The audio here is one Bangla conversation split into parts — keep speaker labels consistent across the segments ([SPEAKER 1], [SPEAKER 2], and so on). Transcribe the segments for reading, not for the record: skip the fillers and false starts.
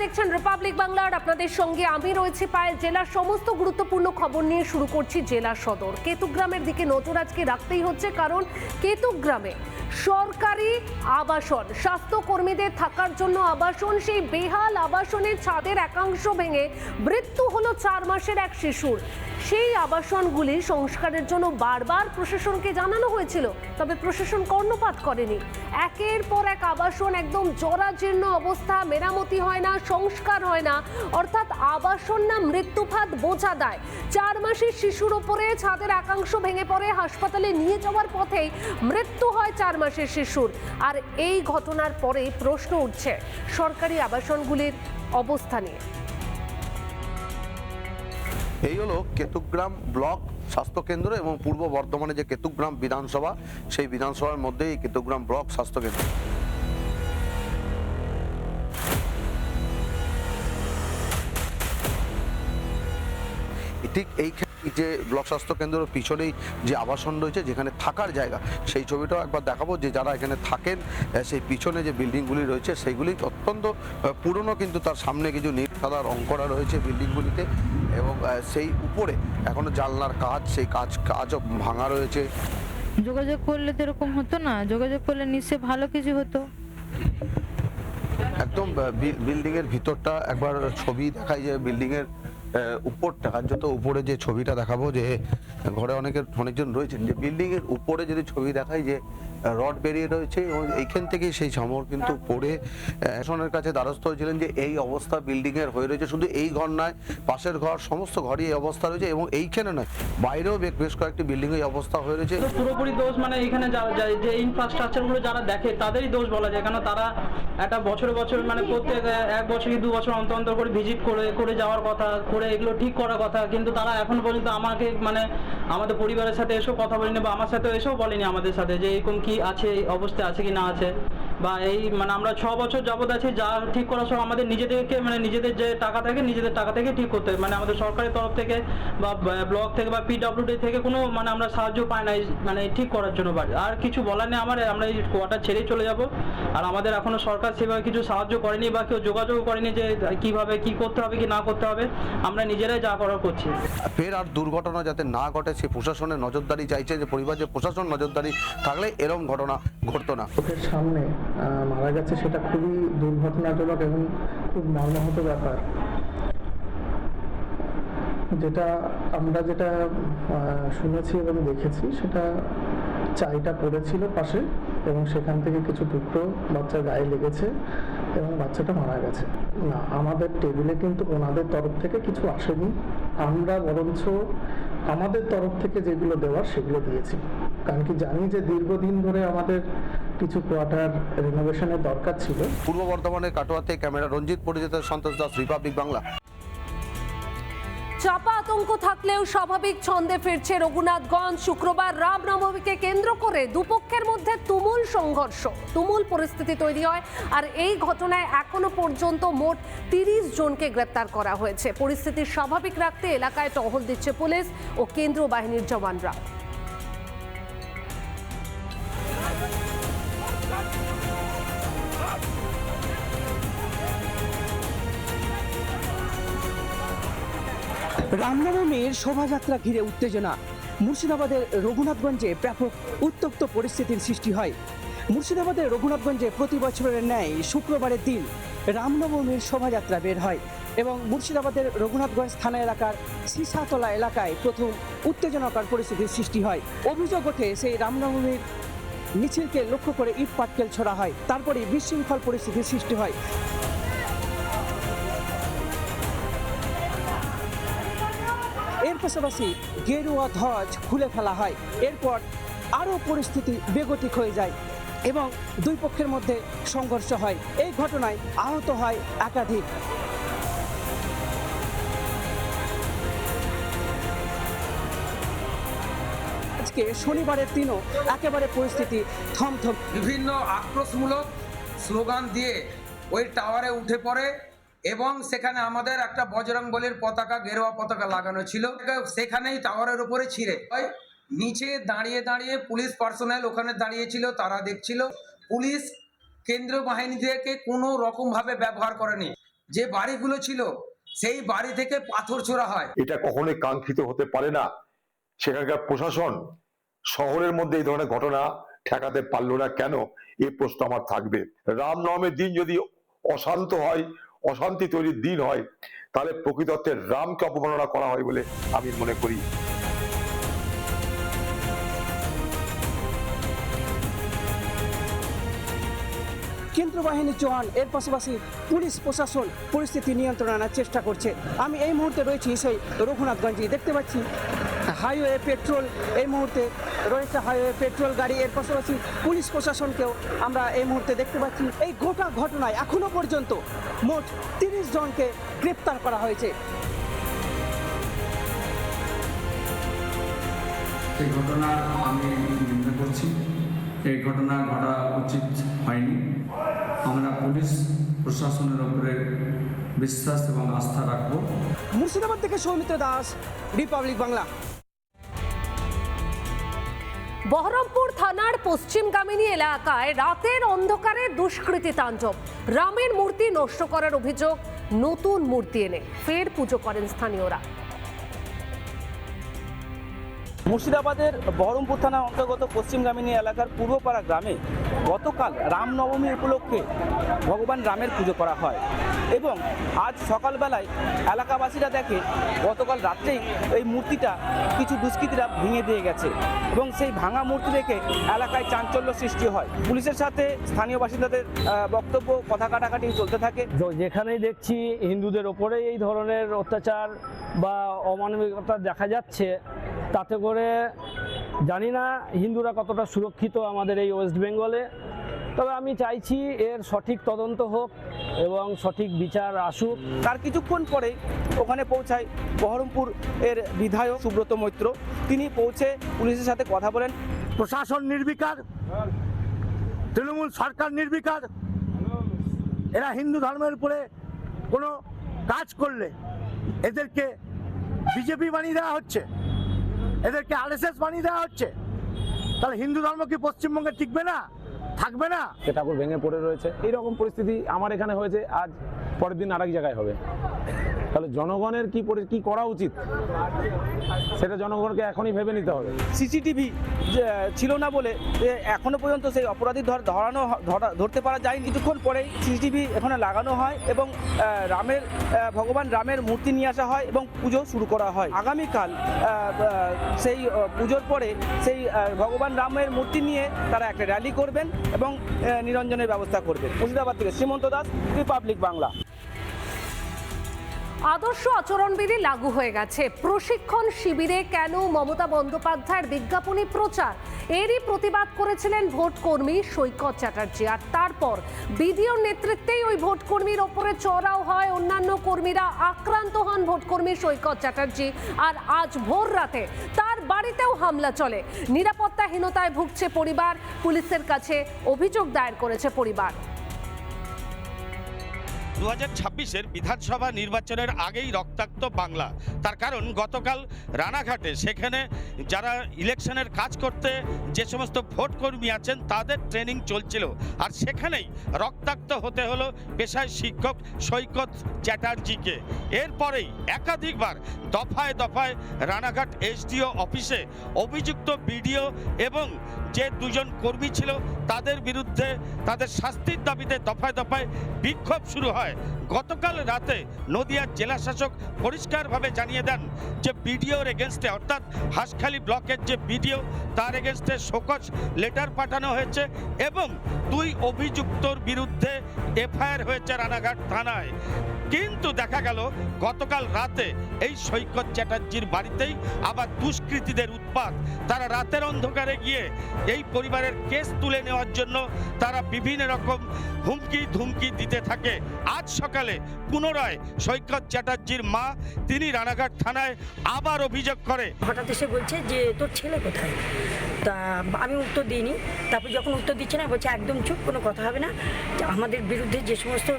[SPEAKER 1] দেখছেন রিপাবলিক বাংলার, আপনাদের সঙ্গে আমি রয়েছি পায়েল। জেলার সমস্ত গুরুত্বপূর্ণ খবর নিয়ে শুরু করছি জেলা সদর। কেতুগ্রামের দিকে নজর আজকে রাখতেই হচ্ছে, কারণ কেতুগ্রামে সরকারি আবাসন, স্বাস্থ্যকর্মীদের থাকার জন্য আবাসন, সেই বেহাল আবাসনের ছাদের একাংশ ভেঙে মৃত্যু হলো 4 মাসের এক শিশুর। সেই আবাসনগুলি সংস্কারের জন্য বারবার প্রশাসনকে জানানো হয়েছিল, তবে প্রশাসন কর্ণপাত করেনি। একের পর এক আবাসন একদম জরাজীর্ণ অবস্থা, মেরামতি হয় না, সংস্কার হয় না, অর্থাৎ আবাসন না মৃত্যুফাত বোঝা দেয়। 4 মাসের শিশুর ওপরে ছাদের একাংশ ভেঙে পড়ে, হাসপাতালে নিয়ে যাওয়ার পথেই মৃত্যু হয় 4 মাসের শিশুর। আর এই ঘটনার পরে প্রশ্ন উঠছে সরকারি আবাসনগুলির অবস্থা নিয়ে।
[SPEAKER 2] এই হলো কেতুগ্রাম ব্লক স্বাস্থ্যকেন্দ্র এবং পূর্ব বর্ধমানে যে কেতুগ্রাম বিধানসভা, সেই বিধানসভার মধ্যে এই কেতুগ্রাম ব্লক স্বাস্থ্যকেন্দ্র। ঠিক এইখানে যে ব্লক স্বাস্থ্য কেন্দ্রের পিছনেই যে আবাসন রয়েছে, যেখানে থাকার জায়গা, সেই ছবিটাও একবার দেখাবো। যে যারা এখানে থাকেন, সেই পিছনে যে বিল্ডিংগুলি রয়েছে সেগুলি অত্যন্ত পুরনো, কিন্তু তার সামনে কিছু নীল সাদা রং করা রয়েছে বিল্ডিংগুলিতে, এবং সেই উপরে এখনো জানলার কাজ, সেই কাজও ভাঙা রয়েছে।
[SPEAKER 3] যোগাযোগ করলে তো এরকম হতো না, যোগাযোগ করলে নিশ্চয়ই ভালো কিছু হতো।
[SPEAKER 2] একদম বিল্ডিং এর ভিতরটা একবার ছবি দেখাই, যে বিল্ডিং এর উপরটা, যত উপরে যে ছবিটা দেখাবো, যে ঘরে অনেকজন রয়েছেন, যে বিল্ডিং এর উপরে যদি ছবি দেখাই, যে রড বেরিয়ে রয়েছে, এবং এইখান থেকেই সেই ঝামর কিন্তু পড়ে প্রশাসনের কাছে দ্বারস্থ হয়েছিলেন যে এই অবস্থা বিল্ডিং এর হয়ে রয়েছে। শুধু এই ঘর নয়, পাশের ঘর, সমস্ত ঘরই এই অবস্থা রয়েছে, এবং এইখানে নয়, বাইরেও বেশ কয়েকটি বিল্ডিং এই অবস্থা হয়ে রয়েছে।
[SPEAKER 4] পুরোপুরি দোষ মানে এখানে যে ইনফ্রাস্ট্রাকচার গুলো যারা দেখে তাদেরই দোষ বলা যায়, কারণ তারা একটা বছরে মানে প্রত্যেক 1 বছর কি 2 বছর অন্তর করে ভিজিট করে যাওয়ার কথা, করে এগুলো ঠিক করার কথা, কিন্তু তারা এখনো পর্যন্ত আমাকে মানে আমাদের পরিবারের সাথে এসেও কথা বলেনি, বা আমার সাথে এসেও বলেনি আমাদের সাথে যে এরকম কি আছে, এই অবস্থা আছে কি না আছে, বা এই মানে আমরা 6 বছর যাবত আছি, যা ঠিক করা সব আমাদের নিজেদেরকে, মানে নিজেদের যে টাকা থাকে, নিজেদের টাকা থেকে ঠিক করতে হয়। মানে আমাদের সরকারের তরফ থেকে বা ব্লক থেকে বা পিডব্লিউডি থেকে কোনো মানে আমরা সাহায্য পাই না মানে ঠিক করার জন্য। বাড়ি আর কিছু বলার নেই আমার, আমরা এই কোয়ার্টার ছেড়েই চলে যাব। আর আমাদের এখনো সরকার সেভাবে কিছু সাহায্য করেনি বা কেউ যোগাযোগ করেনি যে কিভাবে কি করতে হবে কি না করতে হবে, আমরা নিজেরাই যা করার করছি।
[SPEAKER 2] ফের আর দুর্ঘটনা যাতে না ঘটে, সে প্রশাসনের নজরদারি চাইছে, যে পরিবার যে প্রশাসন নজরদারি থাকলে এরকম ঘটনা ঘটতো না।
[SPEAKER 5] চোখের সামনে মারা গেছে, সেটা খুবই দুর্ঘটনাজনক এবং খুব মর্মাহত ব্যাপার। আমরা যেটা শুনেছি এবং দেখেছি, সেটা চাইটা পড়েছিল পাশে, এবং সেখান থেকে কিছু টুকরো বাচ্চার গায়ে লেগেছে এবং বাচ্চাটা মারা গেছে। না, আমাদের টেবিলে কিন্তু ওনাদের তরফ থেকে কিছু আসেনি। আমরা বরঞ্চ আমাদের তরফ থেকে যেগুলো দেওয়ার সেগুলো দিয়েছি, কারণ কি জানি যে দীর্ঘদিন ধরে আমাদের কিছু কোয়ার্টার রিনোভেশনের দরকার ছিল।
[SPEAKER 2] পূর্ব বর্ধমানের কাটোয়াতে ক্যামেরা রঞ্জিত পরিচিতের সন্তোষ দাস, রিপাবলিক বাংলা।
[SPEAKER 1] চাপা আতঙ্ক থাকলেও স্বাভাবিক ছন্দে ফিরছে রঘুনাথগঞ্জ। শুক্রবার রামনবমীকে কেন্দ্র করে দুপক্ষের মধ্যে তুমুল সংঘর্ষ, তুমুল পরিস্থিতি তৈরি হয়। আর এই ঘটনায় এখনো পর্যন্ত মোট 30 জনকে গ্রেপ্তার করা হয়েছে। পরিস্থিতি স্বাভাবিক রাখতে এলাকায় টহল দিচ্ছে পুলিশ ও কেন্দ্রীয় বাহিনীর জওয়ানরা।
[SPEAKER 6] রামনবমীর শোভাযাত্রা ঘিরে উত্তেজনা। মুর্শিদাবাদের রঘুনাথগঞ্জে ব্যাপক উত্তপ্ত পরিস্থিতির সৃষ্টি হয়। মুর্শিদাবাদের রঘুনাথগঞ্জে প্রতি বছরের ন্যায় শুক্রবারের দিন রামনবমীর শোভাযাত্রা বের হয়, এবং মুর্শিদাবাদের রঘুনাথগঞ্জ থানা এলাকার সিসাতলা এলাকায় প্রথম উত্তেজনাকর পরিস্থিতির সৃষ্টি হয়। অভিযোগ ওঠে সেই রামনবমীর মিছিলকে লক্ষ্য করে ইট পাটকেল ছোড়া হয়, তারপরে বিশৃঙ্খল পরিস্থিতির সৃষ্টি হয়। এর পাশাপাশি গেরুয়া ধ্বজ খুলে ফেলা হয়। এরপর আরও পরিস্থিতি বেগতিক হয়ে যায় এবং দুই পক্ষের মধ্যে সংঘর্ষ হয়। এই ঘটনায় আহত হয় একাধিক। আজকে শনিবারের দিনও একেবারে পরিস্থিতি থমথম।
[SPEAKER 7] বিভিন্ন আক্রোশমূলক স্লোগান দিয়ে ওই টাওয়ারে উঠে পড়ে, এবং সেখানে আমাদের একটা বজরংবলীর পতাকা, গেরুয়া পতাকা লাগানো ছিল, সেখানেই টাওয়ারের উপরে ছিঁড়ে হয়। নিচে দাঁড়িয়ে পুলিশ পার্সোনাল ওখানে দাঁড়িয়েছিল, তারা দেখছিল। পুলিশ কেন্দ্রীয় বাহিনী থেকে কোনো রকমভাবে ব্যবহার করেনি। যে বাড়িগুলো ছিল সেই বাড়ি থেকে পাথর ছোড়া হয়।
[SPEAKER 8] এটা কখনোই কাঙ্ক্ষিত হতে পারে না। সেখানকার প্রশাসন শহরের মধ্যে এই ধরনের ঘটনা ঠেকাতে পারলো না কেন, এই প্রশ্ন আমার থাকবে। রামনবমীর দিন যদি অশান্ত হয়, অশান্তি তৈরির দিন হয়, তাহলে প্রকৃতর্থে রামকে অপমাননা করা হয় বলে আমি মনে করি।
[SPEAKER 6] কেন্দ্রীয় বাহিনী জওয়ান, এর পাশাপাশি পুলিশ প্রশাসন পরিস্থিতি নিয়ন্ত্রণে আনার চেষ্টা করছে। আমি এই মুহূর্তে রয়েছি সেই রঘুনাথগঞ্জে, দেখতে পাচ্ছি হাইওয়ে পেট্রোল, এই মুহূর্তে রয়েছে হাইওয়ে পেট্রোল গাড়ি, এর পাশাপাশি পুলিশ প্রশাসনকেও আমরা এই মুহূর্তে দেখতে পাচ্ছি। এই গোটা ঘটনায় এখনো পর্যন্ত মোট 30 জনকে গ্রেপ্তার করা হয়েছে।
[SPEAKER 9] এই ঘটনা আমি নিন্দা করছি। এই ঘটনা ঘটা উচিত হয়নি। আমরা পুলিশ প্রশাসনের উপরে বিশ্বাস এবং আস্থা রাখবো।
[SPEAKER 6] মুর্শিদাবাদ থেকে সৌমিত্র দাস, রিপাবলিক বাংলা।
[SPEAKER 1] বহরমপুর থানার পশ্চিমগামিনী এলাকায় রাতের অন্ধকারে দুষ্কৃতী তাণ্ডব। রামের মূর্তি নষ্ট করার অভিযোগ, নতুন মূর্তি এনে ফের পুজো করেন স্থানীয়রা।
[SPEAKER 10] মুর্শিদাবাদের বহরমপুর থানার অন্তর্গত পশ্চিমগামিনী এলাকার পূর্বপাড়া গ্রামে গতকাল রামনবমী উপলক্ষে ভগবান রামের পুজো করা হয় এবং আজ সকালবেলায় এলাকাবাসীরা দেখে গতকাল রাত্রেই এই মূর্তিটা কিছু দুষ্কৃতীরা ভেঙে দিয়ে গেছে এবং সেই ভাঙা মূর্তি দেখে এলাকায় চাঞ্চল্য সৃষ্টি হয়। পুলিশের সাথে স্থানীয় বাসিন্দাদের বক্তব্য, কথা কাটাকাটি চলতে থাকে।
[SPEAKER 11] যেখানেই দেখছি হিন্দুদের ওপরে এই ধরনের অত্যাচার বা অমানবিকতা দেখা যাচ্ছে, তাতে করে জানি না হিন্দুরা কতটা সুরক্ষিত আমাদের এই ওয়েস্ট বেঙ্গলে। তবে আমি চাইছি এর সঠিক তদন্ত হোক এবং সঠিক বিচার আসুক।
[SPEAKER 10] তার কিছুক্ষণ পরে ওখানে পৌঁছায় বহরমপুর এর বিধায়ক সুব্রত মৈত্র। তিনি পৌঁছে পুলিশের সাথে কথা বলেন।
[SPEAKER 12] প্রশাসন নির্বিকার, তৃণমূল সরকার নির্বিকার। এরা হিন্দু ধর্মের উপরে কোনো কাজ করলে এদেরকে বিজেপি বানিয়ে দেওয়া হচ্ছে, এদেরকে আরএসএস বানিয়ে দেওয়া হচ্ছে। তাহলে হিন্দু ধর্ম কি পশ্চিমবঙ্গে টিকবে না, থাকবে না?
[SPEAKER 11] ঠাকুর ভেঙে পড়ে রয়েছে, এইরকম পরিস্থিতি আমার এখানে হয়েছে, আজ পরের দিন আরেক জায়গায় হবে। তাহলে জনগণের কি করা উচিত সেটা জনগণকে এখনই ভেবে নিতে হবে।
[SPEAKER 10] সিসিটিভি ছিল না বলে এখনো পর্যন্ত সেই অপরাধী ধরতে পারা যায়নি। কিছুক্ষণ পরেই সিসিটিভি এখানে লাগানো হয় এবং ভগবান রামের মূর্তি নিয়ে আসা হয় এবং পুজো শুরু করা হয়। আগামীকাল সেই পুজোর পরে সেই ভগবান রামের মূর্তি নিয়ে তারা একটা র্যালি করবেন এবং নিরঞ্জনের ব্যবস্থা করবেন। মুর্শিদাবাদ থেকে শ্রীমন্ত দাস, রিপাবলিক বাংলা।
[SPEAKER 1] আদর্শ আচরণবিধি লাগু হয়ে গেছে। প্রশিক্ষণ শিবিরে কেন মমতা বন্দ্যোপাধ্যায়ের বিজ্ঞাপনী প্রচার, এরই প্রতিবাদ করেছিলেন ভোটকর্মী সৈকত চ্যাটার্জি। আর তারপর বিডিওর নেতৃত্বেই ওই ভোটকর্মীর ওপরে চড়াও হয়, অন্যান্য কর্মীরা আক্রান্ত হন ভোটকর্মী সৈকত চ্যাটার্জি। আর আজ ভোর রাতে তার বাড়িতেও হামলা চলে। নিরাপত্তাহীনতায় ভুগছে পরিবার, পুলিশের কাছে অভিযোগ দায়ের করেছে পরিবার।
[SPEAKER 13] 2026-এর বিধানসভা নির্বাচনের আগেই রক্তাক্ত বাংলা। তার কারণ গতকাল রানাঘাটে সেখানে যারা ইলেকশনের কাজ করতে যে সমস্ত ভোট কর্মী আছেন তাদের ট্রেনিং চলছিল, আর সেখানেই রক্তাক্ত হতে হলো পেশায় শিক্ষক সৈকত চ্যাটার্জিকে। এরপরেই একাধিকবার দফায় দফায় রানাঘাট এসডিও অফিসে অভিযুক্ত বিডিও এবং যে দুজন কর্মী ছিল তাদের বিরুদ্ধে তাদের শাস্তির দাবিতে দফায় দফায় বিক্ষোভ শুরু হয়। গতকাল রাতে নদিয়ার জেলা শাসক পরিষ্কারভাবে জানিয়ে দেন যে বিডিওর এগেনস্টে, অর্থাৎ হাঁসখালি ব্লকের যে বিডিও তার এগেনস্টে শোকজ লেটার পাঠানো হয়েছে এবং 2 অভিযুক্তর বিরুদ্ধে এফআইআর হয়েছে রানাঘাট থানায়। কিন্তু দেখা গেল গতকাল রাতে এই সৈকত চ্যাটার্জির বাড়িতেই আবার দুষ্কৃতীদের উৎপাত। তারা রাতের অন্ধকারে গিয়ে এই পরিবারের কেস তুলে নেওয়ার জন্য তারা বিভিন্ন রকম হুমকি ধুমকি দিতে থাকে। আজ সকালে পুনরায় সৈকত চ্যাটার্জির মা তিনি রানাঘাট থানায় আবার অভিযোগ করে।
[SPEAKER 14] হঠাৎ এসে বলছে যে তোর ছেলে কোথায়, তা আমি উত্তর দিইনি। তারপর যখন উত্তর দিচ্ছে না বলছে একদম চুপ, কোনো কথা হবে না, আমাদের বিরুদ্ধে যে সমস্ত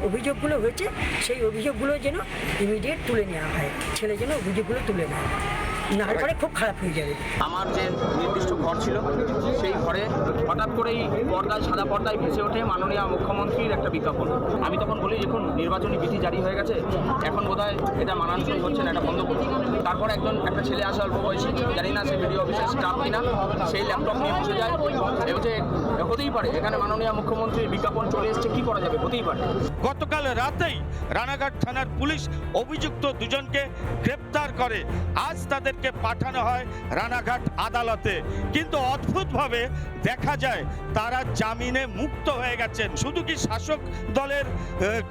[SPEAKER 14] অভিযোগগুলো হয়েছে সেই অভিযোগগুলো যেন ইমিডিয়েট তুলে নেওয়া হয়, ছেলে যেন অভিযোগগুলো তুলে নেয়। না হলে পরে খুব খারাপ হয়ে যাবে।
[SPEAKER 10] আমার যে নির্দিষ্ট ঘর ছিল সেই ঘরে হঠাৎ করেই পর্দায় সাদা পর্দায় ভেসে ওঠে মাননীয় মুখ্যমন্ত্রীর একটা বিজ্ঞাপন। আমি তখন বলি দেখুন নির্বাচনী বিধি জারি হয়ে গেছে, এখন বোধহয় এটা মানানসই হচ্ছে না, এটা বন্ধ করুন। তারপরে একটা ছেলে আসে অল্প বয়সী, জানি না সে বিডিও অফিসের স্টাফ কিনা, সেই ল্যাপটপ নিয়ে বসে যায় এবং যে হতেই পারে এখানে মাননীয় মুখ্যমন্ত্রীর বিজ্ঞাপন চলে এসছে, কি করা যাবে, হতেই পারে।
[SPEAKER 13] গতকাল রাতেই রানাঘাট থানার পুলিশ অভিযুক্ত দুজনকে গ্রেপ্তার করে। আজ তাদেরকে পাঠানো হয় রানাঘাট আদালতে, কিন্তু অদ্ভুতভাবে দেখা যায় তারা জামিনে মুক্ত হয়ে গেছেন। শুধু কি শাসক দলের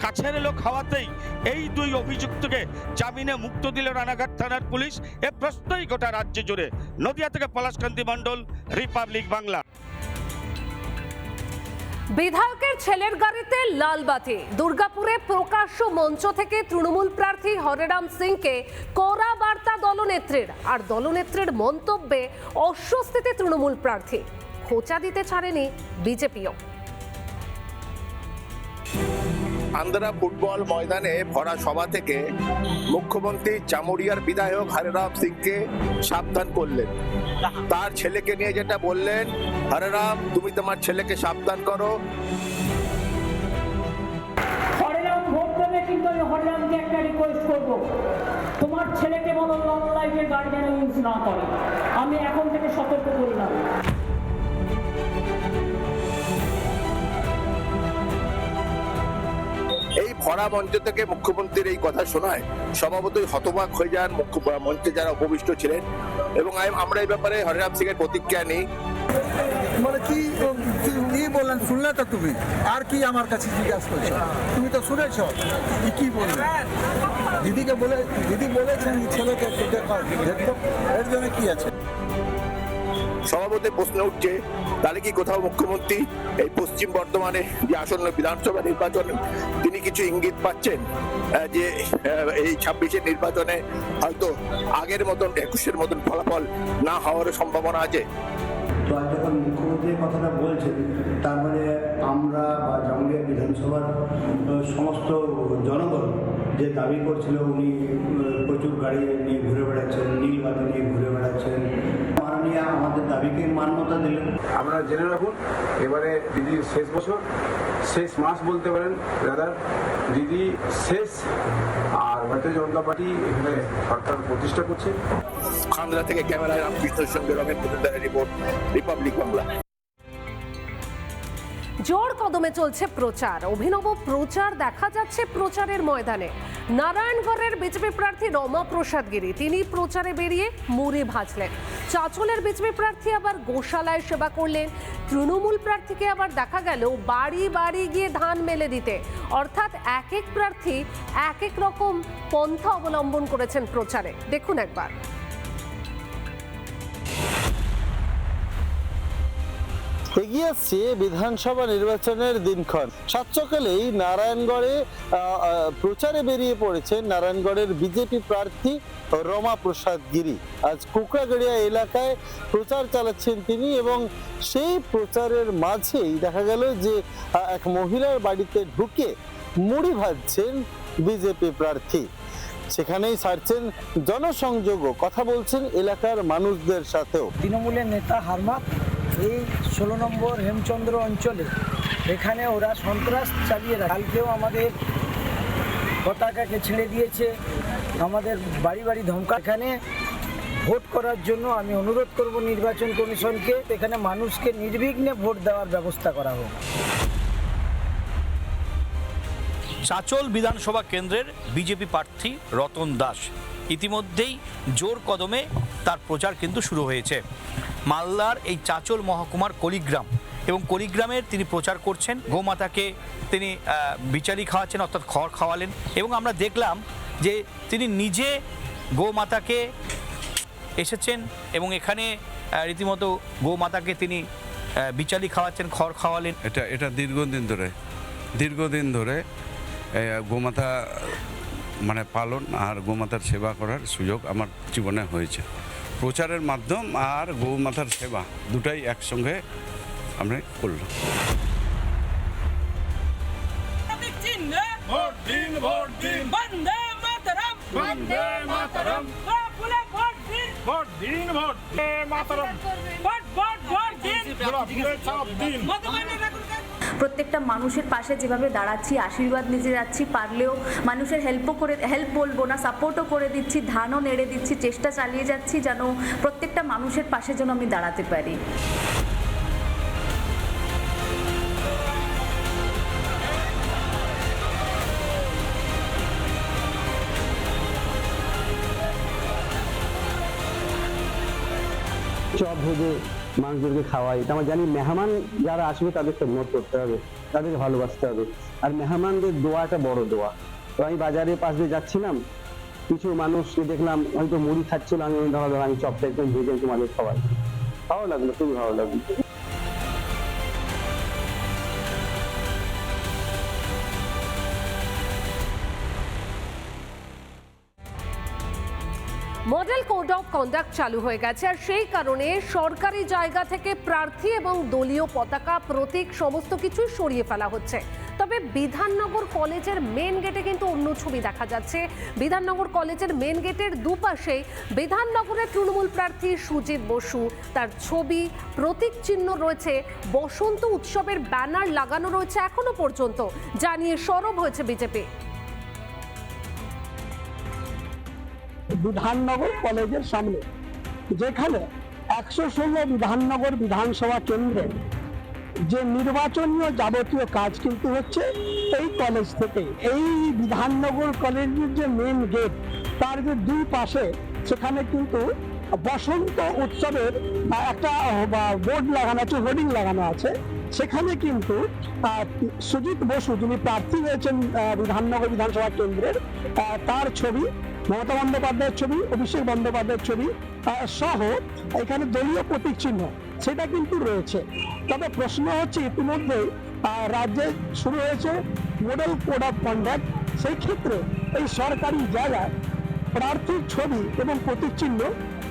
[SPEAKER 13] কাছের লোক হওয়াতেই এই দুই অভিযুক্তকে জামিনে মুক্ত দিল রানাঘাট থানার পুলিশ? এ প্রশ্নই গোটা রাজ্য জুড়ে। নদিয়া থেকে পলাশকান্তি মণ্ডল, রিপাবলিক বাংলা।
[SPEAKER 1] বিধায়কের ছেলের গাড়িতে লালবাতি। দুর্গাপুরে প্রকাশ্য মঞ্চ থেকে তৃণমূল প্রার্থী হরেরাম সিংকে কড়া বার্তা দলনেত্রীর, আর দলনেত্রীর মন্তব্যে অস্বস্তিতে তৃণমূল প্রার্থী। খোঁচা দিতে ছাড়েনি বিজেপিও।
[SPEAKER 15] আন্দ্রা ফুটবল ময়দানে ভরা সভা থেকে মুখ্যমন্ত্রী চামুরিয়ার বিধায়ক হরেরাম সিংকে সাবধান করলেন। তার ছেলেকে নিয়ে যেটা বললেন, হরেরাম তুমি তোমার ছেলেকে সাবধান করো।
[SPEAKER 16] হরেরাম ভোট দেবে, কিন্তু আমি হরেরামকে একটা রিকোয়েস্ট করবো, তোমার ছেলেকে বলো লং লাইফের গাড়ি যেন ইউজ না করে। আমি এখন থেকে সতর্ক করলাম।
[SPEAKER 15] এই ভরা মঞ্চ থেকে মুখ্যমন্ত্রীর এই কথা শোনায় স্বভাবতই হতবাক হয়ে যান মঞ্চে যারা উপবিষ্ট ছিলেন, এবং আমরা এই ব্যাপারে হরিরাম সিং এর প্রতিক্রিয়া নেই।
[SPEAKER 12] মানে কি বললেন শুনলে তো তুমি, আর কি আমার কাছে জিজ্ঞাসা করছো? তুমি তো শুনেছ কি বললেন। দিদি বলেছেন ছেলেকে দেখো, এর জন্য কি আছে?
[SPEAKER 15] স্বভাবতই প্রশ্ন উঠছে, তাহলে কি কোথাও মুখ্যমন্ত্রী এই পশ্চিম বর্ধমানে যে আসন্ন বিধানসভা নির্বাচন তিনি কিছু ইঙ্গিত পাচ্ছেন যে এই 26-এর নির্বাচনে হয়তো আগের মতন 21-এর মতন ফলাফল না হওয়ার সম্ভাবনা আছে?
[SPEAKER 17] তো আজ যখন মুখ্যমন্ত্রী কথাটা বলছেন, তার মানে আমরা বা জামুরিয়া বিধানসভার সমস্ত জনগণ যে দাবি করছিল উনি প্রচুর গাড়ি নিয়ে ঘুরে বেড়াচ্ছেন, নীলবাতি নিয়ে ঘুরে বেড়াচ্ছেন, মাননীয় আমাদের দাবিকে মান্যতা দিলেন।
[SPEAKER 18] আপনারা জেনে রাখুন, এবারে দিদির শেষ বছর, শেষ মাস বলতে পারেন দাদা, দিদি শেষ। আর ভারতীয় জনতা পার্টি এখানে সরকার প্রতিষ্ঠা করছে।
[SPEAKER 15] খান্দরা থেকে ক্যামেরায় রামকৃষ্ণের সঙ্গে রমেন মজুমদারের রিপোর্ট, রিপাবলিক বাংলা।
[SPEAKER 1] জোর কদমে চলছে প্রচার। অভিনব প্রচার দেখা যাচ্ছে প্রচারের ময়দানে। নারায়ণগড়ের বিজেপি প্রার্থী রমা প্রসাদ গিরি তিনি প্রচারে বেরিয়ে মুড়ি ভাজলেন। চাঁচলের বিজেপি প্রার্থী আবার গোশালায় সেবা করলেন। তৃণমূল প্রার্থীকে আবার দেখা গেল বাড়ি বাড়ি গিয়ে ধান মেলে দিতে। অর্থাৎ এক এক প্রার্থী এক এক রকম পন্থা অবলম্বন করেছেন প্রচারে। দেখুন একবার।
[SPEAKER 19] এগিয়ে আসছে বিধানসভা নির্বাচনের দিনক্ষণ। সাত সকালেই নারায়ণগড়ে প্রচারে বেরিয়ে পড়েছেন নারায়ণগড়ের বিজেপি প্রার্থী রমা প্রসাদ গিরি। আজ কুকড়াগড়িয়া এলাকায় প্রচার চালাচ্ছেন তিনি, এবং সেই প্রচারের মাঝেই দেখা গেল যে এক মহিলার বাড়িতে ঢুকে মুড়ি ভাজছেন বিজেপি প্রার্থী। সেখানেই ছাড়ছেন জনসংযোগও, কথা বলছেন এলাকার মানুষদের সাথেও।
[SPEAKER 20] তৃণমূলের নেতা হারমাত এই 16 নম্বর হেমচন্দ্র অঞ্চলে এখানে ওরা সন্ত্রাস চালিয়ে রাখে। কালকেও আমাদের পতাকাকে ছেড়ে দিয়েছে, আমাদের বাড়ি বাড়ি ধমকা। এখানে ভোট করার জন্য আমি অনুরোধ করব নির্বাচন কমিশনকে, এখানে মানুষকে নির্বিঘ্নে ভোট দেওয়ার ব্যবস্থা করা হোক।
[SPEAKER 21] চাঁচল বিধানসভা কেন্দ্রের বিজেপি প্রার্থী রতন দাস ইতিমধ্যেই জোর কদমে তার প্রচার কিন্তু শুরু হয়েছে। মালদার এই চাঁচল মহকুমার কলিগ্রাম এবং কলিগ্রামের তিনি প্রচার করছেন। গোমাতাকে তিনি বিচালি খাওয়াচ্ছেন, অর্থাৎ খড় খাওয়ালেন, এবং আমরা দেখলাম যে তিনি নিজে গোমাতাকে এসেছেন এবং এখানে রীতিমতো গোমাতাকে তিনি বিচালি খাওয়াচ্ছেন, খড় খাওয়ালেন।
[SPEAKER 22] এটা দীর্ঘদিন ধরে গোমাতা মানে পালন আর গোমাতার সেবা করার সুযোগ আমার জীবনে হয়েছে। প্রচারের মাধ্যম আর গৌমাতার সেবা দুটাই একসঙ্গে আমরা করলাম।
[SPEAKER 3] প্রত্যেকটা মানুষের পাশে যেভাবে দাঁড়াচ্ছি, আশীর্বাদ নিতে যাচ্ছি, পারলেও মানুষের হেল্প বলবো না, সাপোর্টও করে দিচ্ছি, ধানও নেড়ে দিচ্ছি, চেষ্টা চালিয়ে যাচ্ছি যেন প্রত্যেকটা মানুষের পাশে যেন আমি দাঁড়াতে পারি।
[SPEAKER 4] চপ ভেজে মানুষদেরকে খাওয়াই, আমরা জানি মেহমান যারা আসবে তাদের খেদমত করতে হবে, তাদেরকে ভালোবাসতে হবে, আর মেহমানদের দোয়া একটা বড় দোয়া। তো আমি বাজারে পাশ দিয়ে যাচ্ছিলাম, কিছু মানুষকে দেখলাম হয়তো মুড়ি খাচ্ছিল, আমি ধরো আমি চপটা একদম ভেজে তোমাদের খাওয়াই, ভালো লাগলো, খুবই ভালো লাগলো।
[SPEAKER 1] মডেল কোড অফ কন্ডাক্ট চালু হয়ে গেছে, আর সেই কারণে সরকারি জায়গা থেকে প্রার্থী এবং দলীয় পতাকা, প্রতীক সমস্ত কিছুই সরিয়ে ফেলা হচ্ছে। তবে বিধাননগর কলেজের মেন গেটে কিন্তু অন্য ছবি দেখা যাচ্ছে। বিধাননগর কলেজের মেন গেটের দুপাশে বিধাননগরের তৃণমূল প্রার্থী সুজিত বসু, তার ছবি, প্রতীক চিহ্ন রয়েছে, বসন্ত উৎসবের ব্যানার লাগানো রয়েছে এখনো পর্যন্ত, জানিয়ে সরব হয়েছে বিজেপি।
[SPEAKER 23] বিধাননগর কলেজের সামনে, যেখানে 116 বিধাননগর বিধানসভা কেন্দ্রে যে নির্বাচনীয় যাবতীয় কাজ কিন্তু হচ্ছে এই কলেজ থেকে। এই বিধাননগর কলেজের যে মেন গেট, তার যে দুই পাশে সেখানে কিন্তু বসন্ত উৎসবের একটা বোর্ড লাগানো আছে, হোর্ডিং লাগানো আছে। সেখানে কিন্তু সুজিত বসু, যিনি প্রার্থী হয়েছেন বিধাননগর বিধানসভা কেন্দ্রের, তার ছবি, মমতা বন্দ্যোপাধ্যায়ের ছবি, অভিষেক বন্দ্যোপাধ্যায়ের ছবি সহ এখানে দলীয় প্রতীক চিহ্ন সেটা কিন্তু রয়েছে। তবে প্রশ্ন হচ্ছে, ইতিমধ্যে রাজ্যে শুরু হয়েছে মডেল কোড অফ কন্ডাক্ট। সেই ক্ষেত্রে এই সরকারি জায়গায় প্রার্থীর ছবি এবং প্রতীক চিহ্ন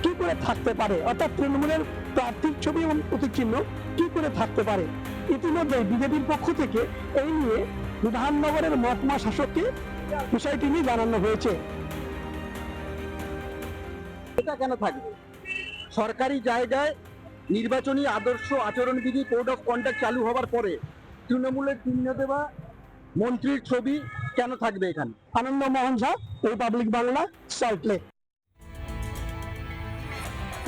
[SPEAKER 23] কি করে থাকতে পারে, অর্থাৎ তৃণমূলের প্রার্থীর ছবি এবং প্রতীক চিহ্ন কি করে থাকতে পারে। ইতিমধ্যে বিজেপির পক্ষ থেকে এই নিয়ে বিধাননগরের মহকুমা শাসককে বিষয়টি নিয়ে জানানো হয়েছে।
[SPEAKER 4] এটা কেন থাকবে? সরকারি জায়গায় নির্বাচনী আদর্শ আচরণবিধি কোড অফ কন্ডাক্ট চালু হওয়ার পরে তৃণমূলের চিহ্ন দেওয়া মন্ত্রীর ছবি কেন থাকবে এখানে?
[SPEAKER 23] আনন্দ মোহন ঝা, রিপাবলিক বাংলা, সল্টলেক।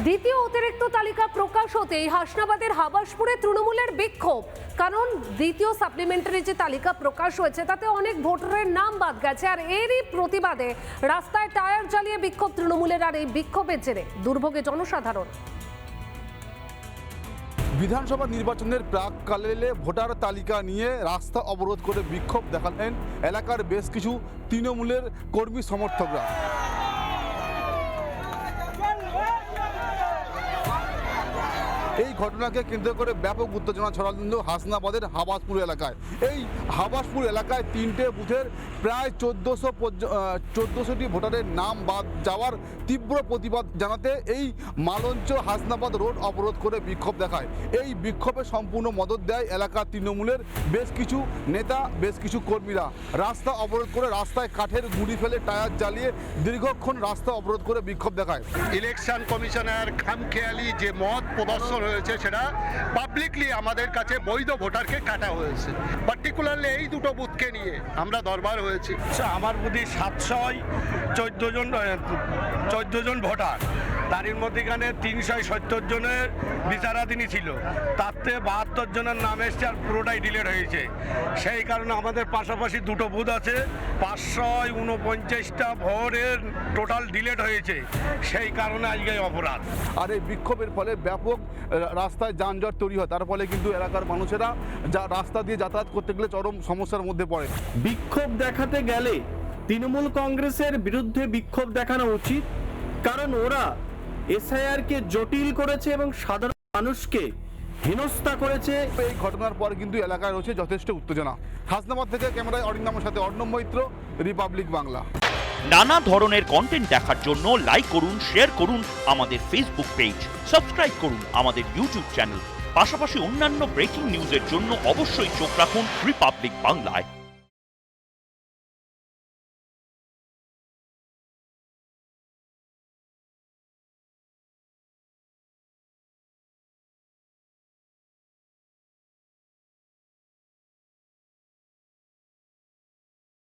[SPEAKER 1] দ্বিতীয় অতিরিক্ত তালিকা প্রকাশ হতেই হাসনাবাদের হাবাসপুরে তৃণমূলের বিক্ষোভ। কারণ দ্বিতীয় সাপ্লিমেন্টারি যে তালিকা প্রকাশ হয়েছে তাতে অনেক ভোটারের নাম বাদ গেছে, আর এরই প্রতিবাদে রাস্তায় টায়ার জ্বালিয়ে বিক্ষোভ তৃণমূলের। আর এই বিক্ষোভের জেরে দুর্ভোগে জনসাধারণ।
[SPEAKER 24] বিধানসভা নির্বাচনের প্রাককালে ভোটার তালিকা নিয়ে রাস্তা অবরোধ করে বিক্ষোভ দেখালেন এলাকার বেশ কিছু তৃণমূলের কর্মী সমর্থকরা। এই ঘটনাকে কেন্দ্র করে ব্যাপক উত্তেজনা ছড়ালো হাসনাবাদের হাবাসপুর এলাকায়। এই হাবাসপুর এলাকায় 3টে বুথের প্রায় 1400টি ভোটারের নাম বাদ যাওয়ার তীব্র প্রতিবাদ জানাতে এই মালঞ্চ হাসনাবাদ রোড অবরোধ করে বিক্ষোভ দেখায়। এই বিক্ষোভে সম্পূর্ণ মদত দেয় এলাকার তৃণমূলের বেশ কিছু নেতা, বেশ কিছু কর্মীরা। রাস্তা অবরোধ করে রাস্তায় কাঠের গুঁড়ি ফেলে টায়ার জ্বালিয়ে দীর্ঘক্ষণ রাস্তা অবরোধ করে বিক্ষোভ দেখায়।
[SPEAKER 25] ইলেকশন কমিশনের খামখেয়ালি যে মত প্রদর্শন হয়েছে সেটা পাবলিকলি আমাদের কাছে বৈধ ভোটারকে কাটা হয়েছে। পার্টিকুলারলি এই দুটো বুথকে নিয়ে আমরা দরবার হয়েছি।
[SPEAKER 13] আমার বুদ্ধি 714 জন ভোটার, তার মধ্যেখানে 370 জনের বিচারাধীন ছিল, তাতে 72 জনের নাম এসছে আর পুরোটাই ডিলেট হয়েছে। সেই কারণে আমাদের পাশাপাশি দুটো বুথ আছে, 549টা ভোটের টোটাল ডিলেট হয়েছে। সেই কারণে আজকে অপরাধ।
[SPEAKER 24] আর এই বিক্ষোভের ফলে ব্যাপক রাস্তায় যানজট তৈরি হয়, তার ফলে কিন্তু এলাকার মানুষেরা যা রাস্তা দিয়ে যাতায়াত করতে গেলে চরম সমস্যার মধ্যে পড়ে।
[SPEAKER 26] বিক্ষোভ দেখাতে গেলে তৃণমূল কংগ্রেসের বিরুদ্ধে বিক্ষোভ দেখানো উচিত, কারণ ওরা এসআইআর কে জটিল করেছে এবং সাধারণ মানুষকে হেনস্থা করেছে।
[SPEAKER 24] এই ঘটনার পর কিন্তু এলাকায় রয়েছে যথেষ্ট উত্তেজনা। হাসনাবাদ থেকে ক্যামেরায় অরিন্দমের সাথে অর্ণব মৈত্র, রিপাবলিক বাংলা।
[SPEAKER 27] নানা ধরনের কন্টেন্ট দেখার জন্য লাইক করুন, শেয়ার করুন আমাদের ফেসবুক পেজ, সাবস্ক্রাইব করুন আমাদের ইউটিউব চ্যানেল। পাশাপাশি অন্যান্য ব্রেকিং নিউজের জন্য অবশ্যই চোখ রাখুন রিপাবলিক বাংলায়।